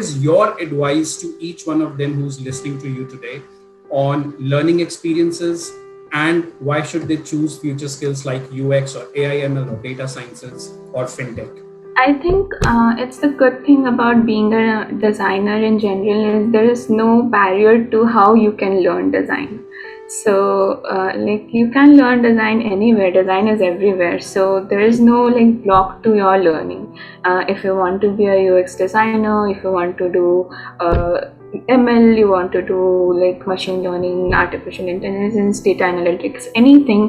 is your advice to each one of them who's listening to you today on learning experiences, and why should they choose future skills like UX or AI/ML or data sciences or fintech? I think it's the good thing about being a designer in general is there is no barrier to how you can learn design. So like you can learn design anywhere. Design is everywhere. So there is no like block to your learning. If you want to be a UX designer, if you want to do ML, you want to do like machine learning, artificial intelligence, data analytics, anything.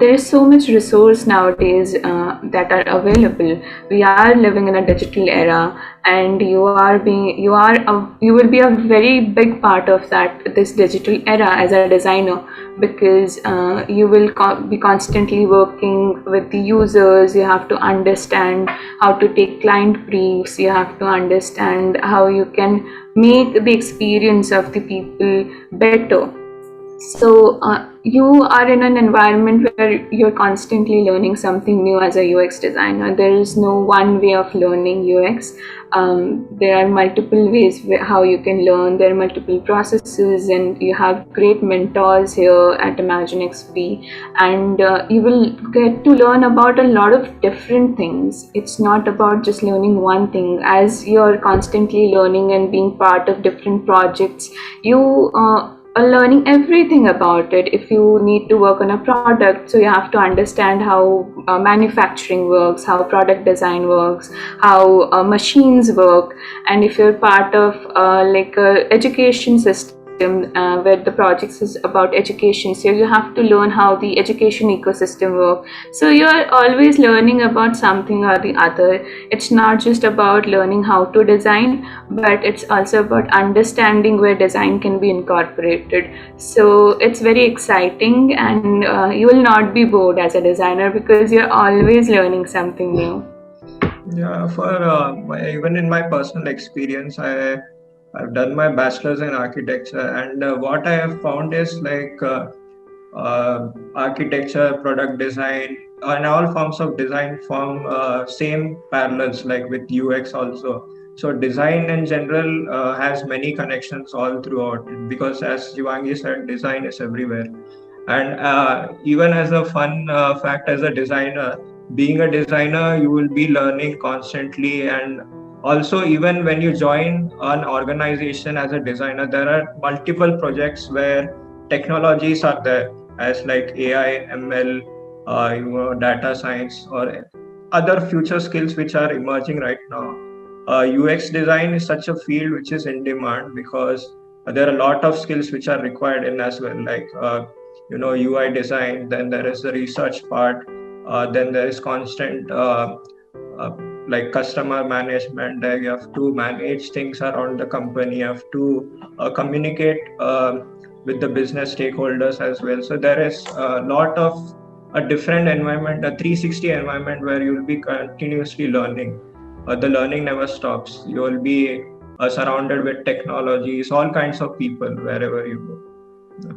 There is so much resource nowadays that are available. We are living in a digital era, and you will be a very big part of this digital era as a designer, because you will be constantly working with the users. You have to understand how to take client briefs. You have to understand how you can make the experience of the people better. So you are in an environment where you're constantly learning something new as a UX designer. There is no one way of learning UX. There are multiple ways how you can learn. There are multiple processes, and you have great mentors here at ImaginXP, and you will get to learn about a lot of different things. It's not about just learning one thing. As you're constantly learning and being part of different projects, you are learning everything about it. If you need to work on a product, so you have to understand how manufacturing works, how product design works, how machines work. And if you're part of like a education system, where the projects is about education, so you have to learn how the education ecosystem works. So you're always learning about something or the other. It's not just about learning how to design, but it's also about understanding where design can be incorporated. So it's very exciting, and you will not be bored as a designer because you're always learning something new. Yeah, for even in my personal experience, I've done my bachelor's in architecture, and what I have found is like architecture, product design, and all forms of design form same parallels like with UX also. So design in general has many connections all throughout it, because as Shivangi said, design is everywhere. And even as a fun fact, as a designer, being a designer, you will be learning constantly. And also, even when you join an organization as a designer, there are multiple projects where technologies are there, as like AI, ML, data science, or other future skills which are emerging right now. UX design is such a field which is in demand, because there are a lot of skills which are required in as well, like UI design. Then there is the research part. Then there is constant uh, like customer management. You have to manage things around the company. You have to communicate with the business stakeholders as well. So there is a lot of a different environment, a 360 environment, where you'll be continuously learning. The learning never stops. You will be surrounded with technologies, all kinds of people wherever you go.